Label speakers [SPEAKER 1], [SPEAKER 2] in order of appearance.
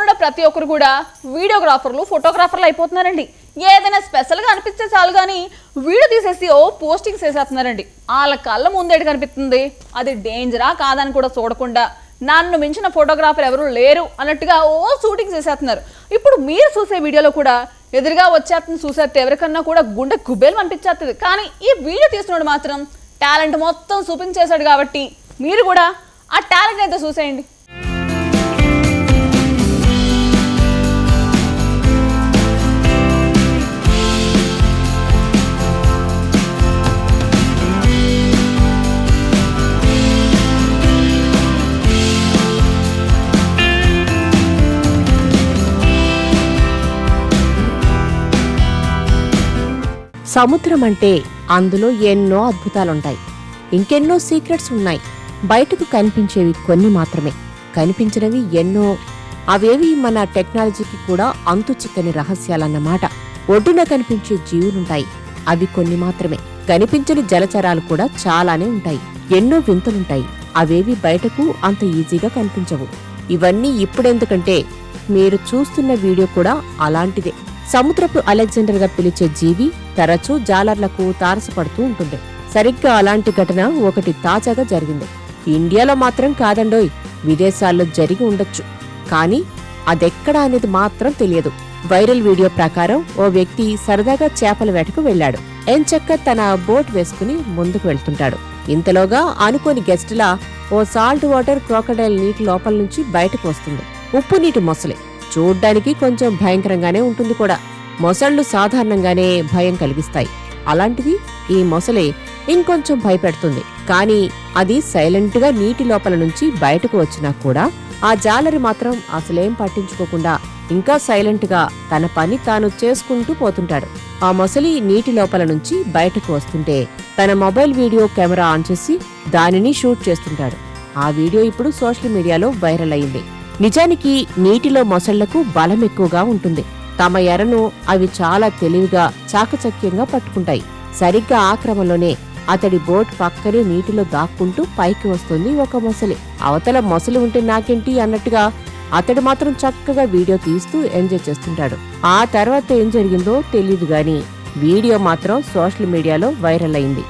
[SPEAKER 1] ఉన్న ప్రతి ఒక్కరు కూడా వీడియోగ్రాఫర్లు ఫోటోగ్రాఫర్లు అయిపోతున్నారండి. ఏదైనా స్పెషల్గా అనిపిస్తే చాలు కానీ వీడియో తీసేసి పోస్టింగ్ చేసేస్తున్నారండి. వాళ్ళ కళ్ళ ముందేటి కనిపిస్తుంది, అది డేంజరా కాదని కూడా చూడకుండా నన్ను మించిన ఫోటోగ్రాఫర్ ఎవరు లేరు అన్నట్టుగా షూటింగ్ చేసేస్తున్నారు. ఇప్పుడు మీరు చూసే వీడియోలో కూడా ఎదురుగా వచ్చేస్తుంది చూసేస్తే ఎవరికన్నా కూడా గుండె గుబేలు అనిపించేస్తుంది. కానీ ఈ వీడియో తీస్తున్నాడు మాత్రం టాలెంట్ మొత్తం చూపించేశాడు కాబట్టి మీరు కూడా ఆ టాలెంట్ అయితే చూసేయండి.
[SPEAKER 2] సముద్రం అంటే అందులో ఎన్నో అద్భుతాలుంటాయి, ఇంకెన్నో సీక్రెట్స్ ఉన్నాయి. బయటకు కనిపించేవి కొన్ని మాత్రమే, కనిపించినవి ఎన్నో. అవేవి మన టెక్నాలజీకి కూడా అంతు చిక్కని రహస్యాలన్నమాట. ఒడ్డున కనిపించే జీవులుంటాయి, అవి కొన్ని మాత్రమే. కనిపించని జలచరాలు కూడా చాలానే ఉంటాయి, ఎన్నో వింతలుంటాయి. అవేవి బయటకు అంత ఈజీగా కనిపించవు. ఇవన్నీ ఇప్పుడెందుకంటే మీరు చూస్తున్న వీడియో కూడా అలాంటిదే. సముద్రపు అలెగ్జాండర్ గా పిలిచే జీవి తరచూ జాలర్లకు తారసపడుతూ ఉంటుంది. సరిగ్గా అలాంటి ఘటన ఒకటి తాజాగా జరిగింది. ఇండియాలో మాత్రం కాదండోయ్, విదేశాల్లో జరిగి ఉండొచ్చు, కానీ అదెక్కడా అనేది మాత్రం తెలియదు. వైరల్ వీడియో ప్రకారం ఓ వ్యక్తి సరదాగా చేపల వేటకు వెళ్లాడు. ఎంచక్క తన బోట్ వేసుకుని ముందుకు వెళ్తుంటాడు. ఇంతలోగా అనుకోని గెస్టులా ఓ సాల్ట్ వాటర్ క్రోకడైల్ నీటి లోపల నుంచి బయటకు వస్తుంది. ఉప్పు నీటి మొసలి. చూడ్డానికి కొంచెం భయంకరంగానే ఉంటుంది కూడా. మొసళ్లు సాధారణంగానే భయం కలిగిస్తాయి, అలాంటిది ఈ మొసలే ఇంకొంచెం భయపెడుతుంది. కానీ అది సైలెంట్ గా నీటి లోపల నుంచి బయటకు వచ్చినా కూడా ఆ జాలరి మాత్రం అసలేం పట్టించుకోకుండా ఇంకా సైలెంట్ గా తన పని తాను చేసుకుంటూ పోతుంటాడు. ఆ మొసలి నీటి లోపల నుంచి బయటకు వస్తుంటే తన మొబైల్ వీడియో కెమెరా ఆన్ చేసి దానిని షూట్ చేస్తుంటాడు. ఆ వీడియో ఇప్పుడు సోషల్ మీడియాలో వైరల్ అయింది. నిజానికి నీటిలో మొసళ్లకు బలం ఎక్కువగా ఉంటుంది. తమ ఎరను అవి చాలా తెలివిగా చాకచక్యంగా పట్టుకుంటాయి. సరిగ్గా ఆ క్రమంలోనే అతడి బోట్ పక్కనే నీటిలో దాక్కుంటూ పైకి వస్తుంది ఒక మొసలి. అవతల మొసలి ఉంటే నాకేంటి అన్నట్టుగా అతడు మాత్రం చక్కగా వీడియో తీస్తూ ఎంజాయ్ చేస్తుంటాడు. ఆ తర్వాత ఏం జరిగిందో తెలీదు గాని వీడియో మాత్రం సోషల్ మీడియాలో వైరల్ అయింది.